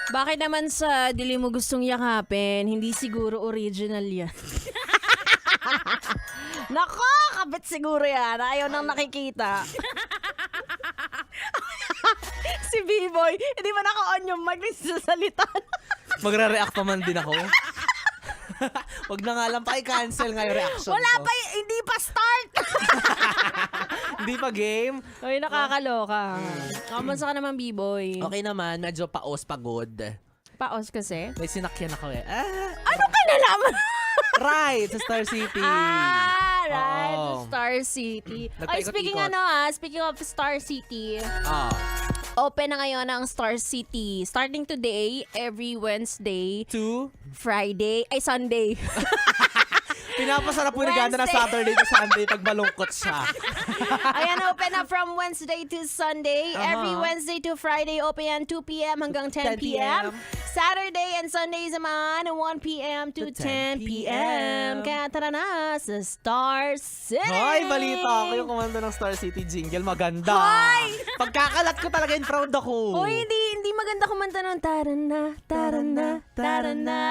Bakit naman sa dili mo gustong yakapin, hindi siguro original yan. Nako, kabit siguro yan. Ayaw nang nakikita. Si B-Boy, hindi ba naka-on yung mic nagsasalita? Magre-react pa man din ako. Wag na nga lang pa-cancel nga yung reaction Wala ko. pa, hindi pa start. Hindi pa game. Ay, nakakaloka. Kamusta ka naman, B-Boy? Okay naman, medyo pagod. Paos kasi. May sinakyan ako eh. Ano ka nalaman? Right, sa Star City. Right. Oo. Star City. Ay, Nagpaikot-ikot. speaking of Star City, Oh. open na ngayon ang Star City. Starting today, every Wednesday, Friday, ay Sunday. Pinapasarap po ni Ganda na Wednesday. Saturday to Sunday pag malungkot siya. Ayan, open na from Wednesday to Sunday. Every Wednesday to Friday, open yan 2 p.m. hanggang 10 p.m. Saturday and Sundays naman, 1 p.m. to 10 p.m. Kaya tara na sa Star City! Hoy, balita ako yung kumanda ng Star City jingle. Maganda. Hoy! Pagkakalat ko talaga yung proud ako. Hoy, hindi maganda kumanta ng tarana, tarana, tarana.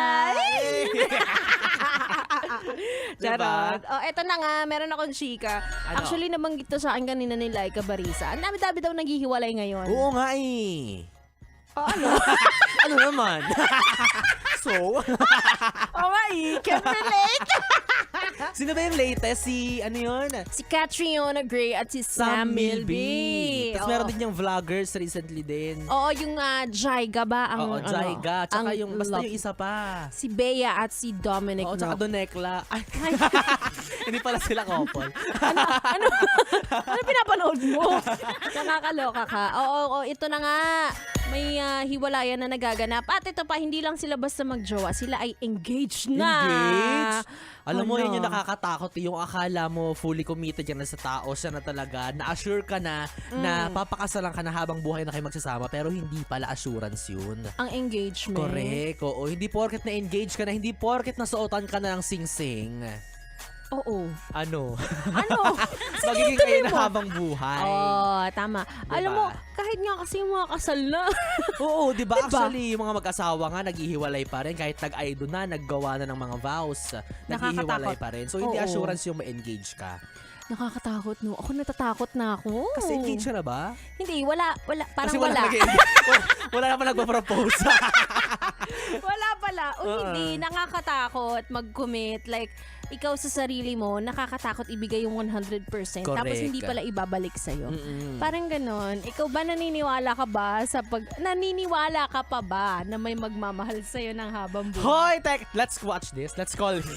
Charot. Oh, eto na nga, meron akong chika. Ano? Actually, nabanggit to sa akin kanina ni Laika Barisa. Ang dami-dami daw naghihiwalay ngayon. Oo nga eh. Oh, ano? Ano naman? So? Oh, my, can relate. Sino ba yung latest? Si, ano yun? Si Catriona Gray at si Sam Milby. Tapos meron din yung vloggers recently din. Oo, yung Jaiga ba? Ang, Oo, Jaiga. Tsaka ang yung, basta love- yung isa pa. Si Bea at si Dominic Oo, tsaka Nock. Donekla. Ay, hindi pala sila couple. Ano pinapanood mo? Nakakaloka ka. Oo, ito na nga. May hiwalayan na nagaganap. At ito pa, hindi lang sila basta magjowa. Sila ay engaged na. Engaged? Alam mo, Ano? yun yung nakakatakot. Yung akala mo fully committed yan na sa tao. Siya na talaga. Na-assure ka na na papakasalan ka na habang buhay na kayo magsasama. Pero hindi pala assurance yun. Ang engagement. Correct. Oo. Hindi porket na-engage ka na. Hindi porket nasuotan ka na ng sing-sing. Oo. Ano? Ano? Magiging kayo na mo. habang buhay. Oo, tama. Diba? Alam mo, kahit nga kasi yung mga kasal na. Oo, di ba? Diba? Actually, yung mga mag-asawa nga, naghihiwalay pa rin. Kahit nag-idol na, naggawa na ng mga vows, naghihiwalay Nakakatakot. pa rin. So, hindi Oo. assurance yung ma-engage ka. Nakakatakot, no? Ako natatakot na ako. Kasi engage ka na ba? Hindi, wala. Parang Kasi wala. wala na pa nagpa-propose. Wala pala. O hindi, nakakatakot mag-commit. Like, ikaw sa sarili mo, nakakatakot ibigay yung 100%. Tapos Correct. hindi pala ibabalik sa'yo. Mm-mm. Parang ganon. Ikaw ba naniniwala ka ba naniniwala ka pa ba na may magmamahal sa'yo ng habang buhay? Hoy, let's watch this. Let's call him.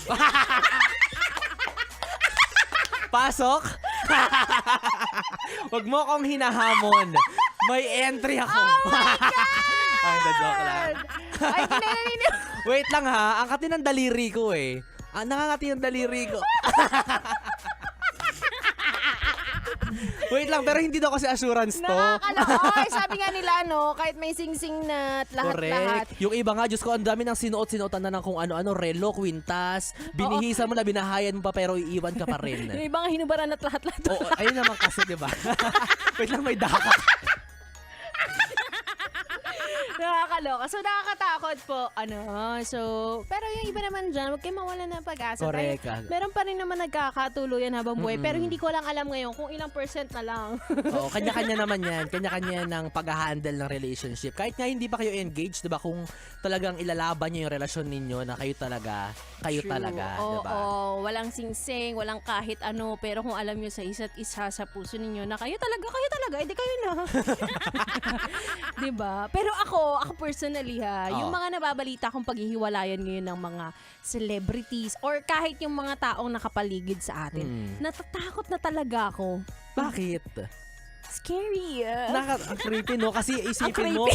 Pasok. Wag mo akong hinahamon. May entry ako. Oh my God! Ay, joke lang. Ay, hindi naniniwala. Wait lang ha, ang kati ng daliri ko eh. Nakakati yung daliri ko. Wait lang, pero hindi daw kasi assurance to. Nakakaloy. Sabi nga nila, kahit may sing-sing na at lahat-lahat. Correct. Yung iba nga, Diyos ko, ang dami ng sinuot-sinuotan na ng kung ano-ano, relo, kwintas, binihisan mo na, binahayan mo pa, pero iiwan ka pa rin. Yung iba nga hinubaran at lahat-lahat. Oo, ayun naman kasi, di ba? Wait lang, may daka. Nakakaloka. So, nakakatakot po. Pero yung iba naman dyan, huwag kayo mawala ng pag-asa. Correct. Meron pa rin naman nagkakatuluyan habang buhay. Pero hindi ko lang alam ngayon kung ilang percent na lang. Oo, kanya-kanya naman yan. Kanya-kanya ng pag-handle ng relationship. Kahit nga hindi pa kayo engaged, di ba? Kung talagang ilalaban niyo yung relasyon ninyo na kayo talaga, True. di ba? Oo, walang sing-sing, walang kahit ano. Pero kung alam nyo sa isa't isa sa puso ninyo na kayo talaga, edi kayo na. Diba? Pero ako personally yung mga nababalita kong paghihiwalayan ngayon ng mga celebrities or kahit yung mga taong nakapaligid sa atin, natatakot na talaga ako. Bakit? Scary. Ang creepy, no? Kasi isipin Ang mo,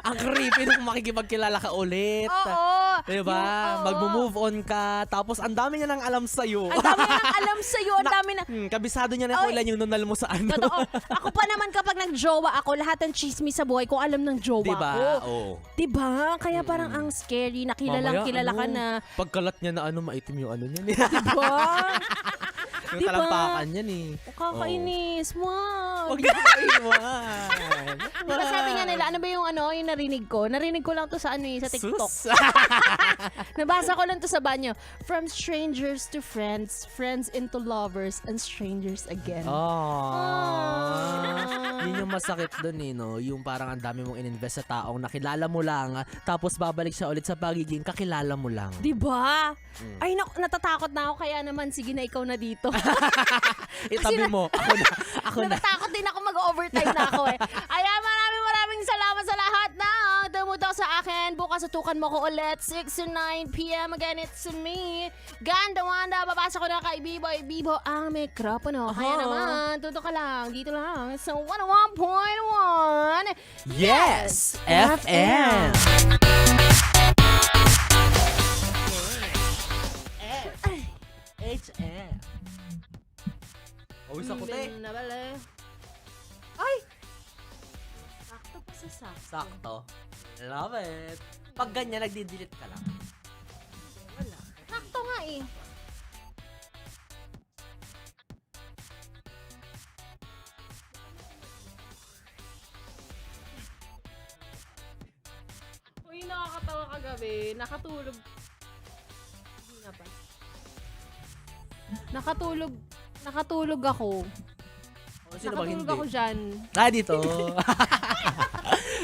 ang creepy nung makikipagkilala ka ulit. Oo. Diba? Oo. Mag-move on ka. Tapos, ang dami niya nang alam sa'yo. Ang dami na alam sa'yo. Ang dami na. Kabisado niya na kung Oy. ilan yung nunal mo sa ano. Totoo. Ako pa naman kapag nag-jowa ako, lahat ng chismis sa buhay ko, alam ng jowa Diba? ko. Oo. Diba? Kaya parang ang scary. Kilala ka na. Pagkalat niya na maitim yung ano niya. Diba? Yung Diba? talampakan niyan eh. Kakainis. Wow. Huwag niyo kaiwan. Diba sabi nga nila, ano ba yung yung narinig ko? Narinig ko lang to sa sa TikTok. Sus. Nabasa ko lang to sa banyo. From strangers to friends, friends into lovers, and strangers again. Yun yung masakit dun no? Yung parang ang dami mong ininvest sa taong nakilala mo lang, tapos babalik siya ulit sa pagiging kakilala mo lang. Diba? Ay, natatakot na ako, kaya naman, sige na, ikaw na dito. Itabi mo, ako na. Natatakot din ako, mag-overtime na ako eh. Ayan, maraming salamat sa lahat na tumutok sa akin. Bukas tutukan mo ko ulit, 6 to 9 p.m. Again, it's me, Ganda Wanda. Babasa ko na kay B-Boy Bibo ang mikropono. Kaya naman, tutok ka lang, dito lang, sa 101.1 Yes! FM! HM. Oh, isa ko te. Ay! Sakto pa sa sakto. Sakto. Love it. Pag ganyan, nagdi-delete ka lang. Wala. Sakto nga eh. Uy, nakakatawa kagabi. Nakatulog. Hindi na ba? Nakatulog ako. Sino bang Nakatulog hindi? ako dyan. Dito.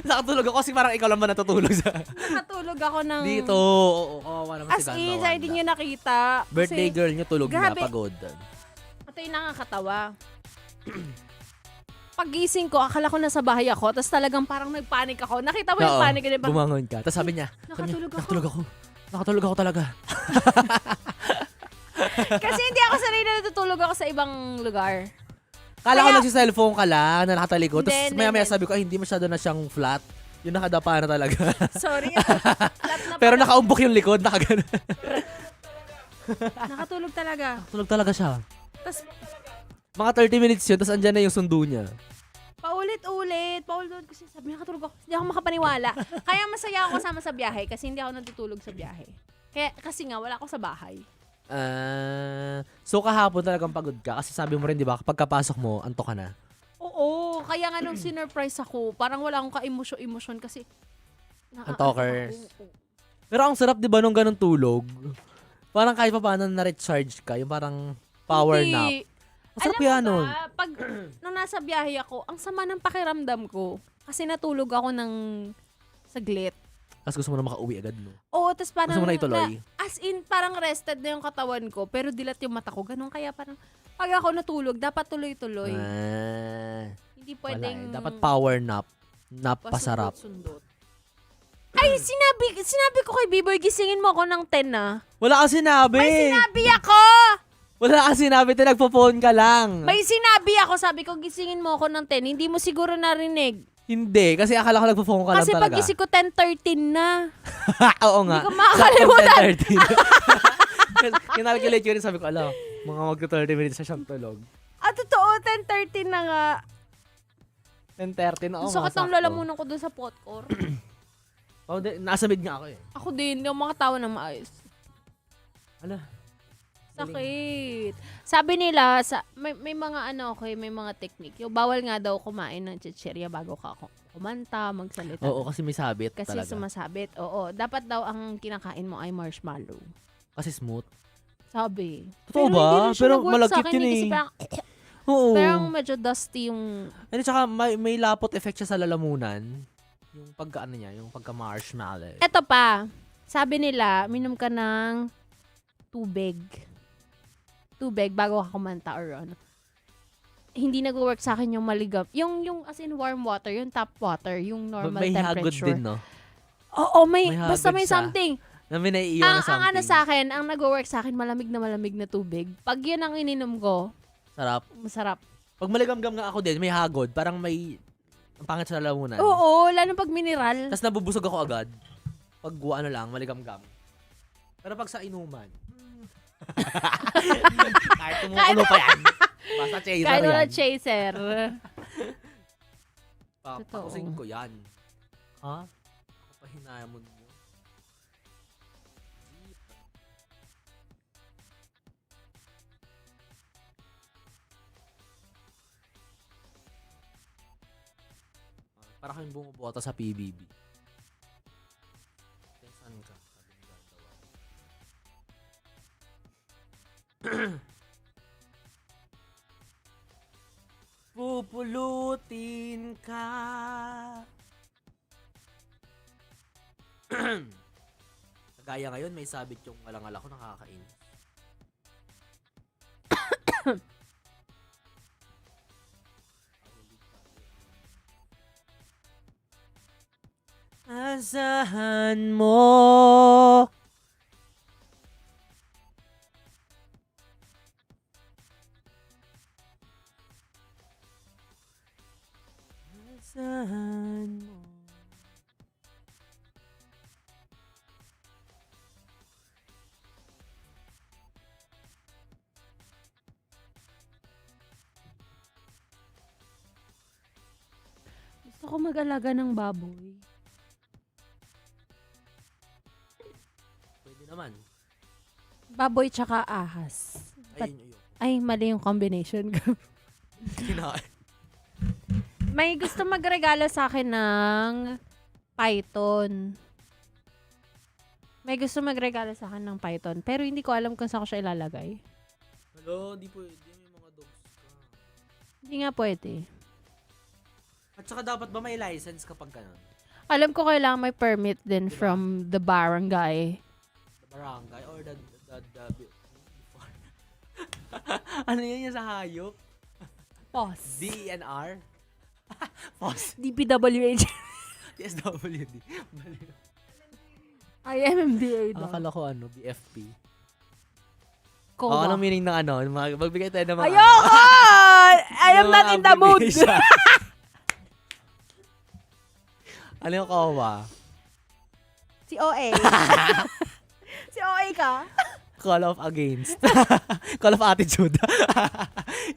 Nakatulog ako kasi parang ikaw lang ba natutulog sa... Nakatulog ako ng... Dito. Oo, naman As si Ganda in, Wanda. hindi nyo nakita. Birthday Kasi, girl niyo tulog grabe. na, pagod. ito yung nakakatawa. Pagising ko, akala ko nasa bahay ako, tapos talagang parang nagpanik ako. Nakita mo yung Oo, panic ko. bumangon ka. Tapos sabi niya, nakatulog ako talaga. Kasi hindi ako sanay na natutulog ako sa ibang lugar. Kala ko Kaya- nagsi-cellphone ka lang na nakatalikod. Tapos Hindi, maya-maya hindi. sabi ko, ay hindi masyado na siyang flat. Yung nakadapa na talaga. Sorry. Flat na Pero pala. nakaumbok yung likod, nakagano. Nakatulog talaga. Tulog talaga siya. Tapos Mga 30 minutes yun, tapos andyan na yung sundo niya. paulit-ulit kasi sabi niya, nakatulog ako. Hindi ako makapaniwala. Kaya masaya ako kasama sa biyahe kasi hindi ako natutulog sa biyahe. Kasi nga, wala ako sa bahay. So kahapon talagang pagod ka kasi sabi mo rin, di ba, kapag kapasok mo, antok ka na. Oo, kaya nga nung sinurprise ako, parang wala akong ka-emosyon kasi Antokers. Pero ang sarap, di ba, nung ganun tulog? Parang kahit pa paano na-recharge ka, yung parang power nap. Masarap Alam yan mo nun. ba, pag nung nasa biyahe ako, ang sama ng pakiramdam ko. Kasi natulog ako ng saglit. Tapos gusto mo na makauwi agad, no? Oo, tapos parang... Gusto mo na ituloy? As in, parang rested na yung katawan ko, pero dilat yung mata ko. Ganun, kaya parang, pag ako natulog, dapat tuloy-tuloy. Hindi Wala pwedeng... eh. Dapat power nap. Nap pasarap. pasundot-sundot. Ay, sinabi ko kay B-Boy, gisingin mo ako ng 10 na. Wala ka sinabi! May sinabi ako! Wala ka sinabi, nagpo-phone ka lang. May sinabi ako, sabi ko, gisingin mo ako ng 10. Hindi mo siguro narinig. Hindi, kasi akala ko nagpo-phone ka Kasi lang pag talaga. gising ko 10:13 na. Oo nga. Hindi ko makakalimutan. Kinalculate ko rin, sabi ko, mga magka 30 minutes na siyang tulog. Totoo, 10:13 na nga. 10:30 na, Ang sakit ng lalamunan ko doon sa potcore. Nasa mid nga ako eh. Ako din, hindi ako makatawa ng maayos. Ala. Sakit. Sabi nila, may mga may mga technique. Yung bawal nga daw kumain ng chichirya bago ka kumanta, magsalita. Oo, kasi may sabit Kasi talaga. sumasabit. Oo, dapat daw ang kinakain mo ay marshmallow. Kasi smooth. Sabi. Totoo Pero ba? hindi rin siya Pero nag-work malagkit sa akin yun Kasi eh. parang, Oo. parang medyo dusty yung... And tsaka may lapot effect siya sa lalamunan. Yung pagka-ano niya, yung pagka-marshmallow. Eto pa. Sabi nila, minom ka ng tubig. Tubig bago ka kumanta or ano. Hindi nag-work sa akin yung maligam. Yung as in warm water, yung tap water, yung normal May hagod temperature. din, no? Oo, may May basta hagod may siya. something. Na may naiiwan na Ang something. ano sa akin, ang nag-work sa akin, malamig na tubig. Pag yun ang ininom ko, Sarap. masarap. Pag maligamgam nga ako din, may hagod. Parang may... Ang pangit sa lalamunan. Oo, lalo pag mineral. Tapos nabubusog ako agad. Pag ano lang, maligamgam. Pero pag sa inuman, kahit tumukulo pa yan. Basta chaser Kahit yan. wala chaser. Papakusin ko yan. Ha? Ako pa hinamon mo. Para kayong bumubota sa PBB. Saan ka? Sabi ni Gandawan. Pupulutin ka. Kagaya ngayon, may sabit yung alangal ako, nakakainis. Asahan mo. Asahan mo. Gusto ko mag-alaga ng baboy. Pwede naman. Baboy tsaka ahas. Ayun yun. Ay, mali yung combination ko. Kinain. May gusto magregalo sa akin ng python. May gusto magregalo sa akin ng python. Pero hindi ko alam kung saan ko siya ilalagay. Hello, di pwede. May mga dogs ka. Hindi nga pwede. At saka dapat ba may license kapag ganun? Alam ko kailangan may permit din Diba? from the barangay. The barangay or the ano yun yung sa hayop? POS. DNR? POS. DPWH. TSWD. Baliw. Ay, MMDA daw. Akala ko ano, BFP. Kowa. Anong meaning ng ano? Magbigay tayo ng mga Ayoko! I am mga not in the mood. abbreviation. Ano yung kawa? Si OA. Si OA ka? Call of against. Call of attitude.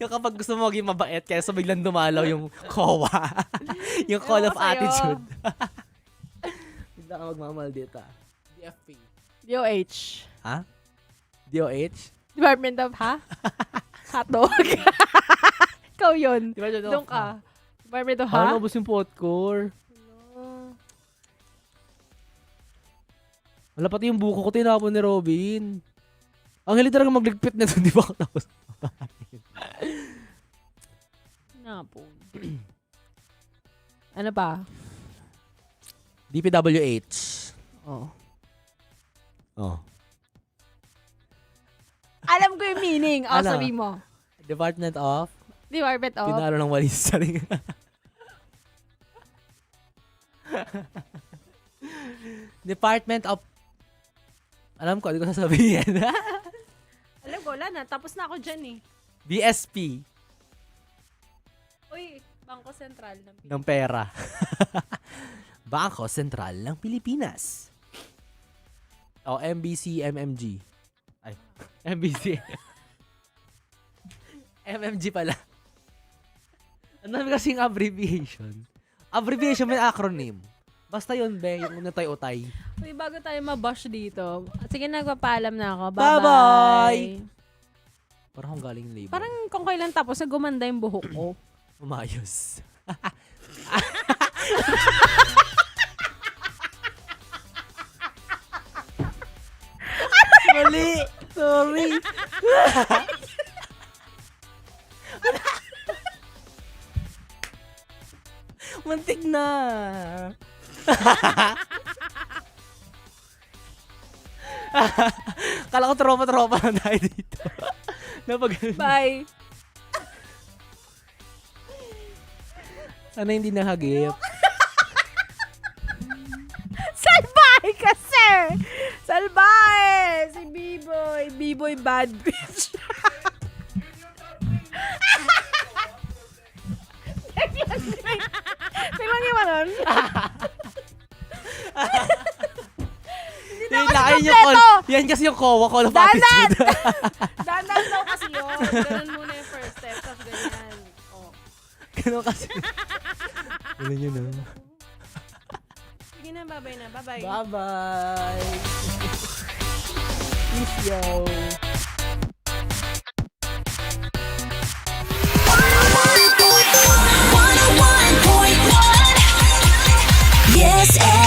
Yung kapag gusto mo maging mabait, kaya so biglang dumalaw yung kawa. Yung call Ewan of ko sa'yo. attitude. Bigla ka magmamaldita. BFP. DOH. Ha? DOH? Department of, ha? Hotdog. Ikaw yun. Doon ka. Department of, ha? Ano, ubos yung potcore. Wala pati yung buko ko tinapon ni Robin. Ang hili talaga magligpit na ito, di ba ako tapos? Napon. Ano pa? DPWH. Oh. Oh. Alam ko yung meaning. O, Ano? sabi mo. Department of? Department of? Pinalo ng walis sa ring. Department of... Alam ko, hindi ko sasabihin. Alam ko, wala na. Tapos na ako dyan eh. BSP. Uy, Bangko Sentral ng Ng pera. Bangko Sentral ng Pilipinas. O, MBC, MMG. Ay, MBC. MMG pala. Ano naman kasing abbreviation? Abbreviation may acronym. Basta yun, be, yung unatay-utay. Uy, bago tayo mabash dito. Sige, nagpapaalam na ako. Bye-bye! Bye-bye! Parang akong galing labor. Parang kung kailan tapos, gumanda yung buhok ko. Umayos. Mali! Sorry! Mantik na! Kala ko tropa-tropa na tayo dito. Bye! Sana hindi nahagip. Salbahe ka, sir! Salbahe! Si B-Boy. B-Boy bad bitch. Tingnan niyo ba nun? Hindi na kasi Ayun yung kompleto! yan kasi yung COA, Call of Danan! Attitude. Danan daw kasi yun. Ganun muna yung first step. Tapos ganyan. Oh. Ganun kasi. Ganun yun, no? Sige na, bye-bye na. Bye-bye. Bye-bye! Peace, yo! One, 101.1 10.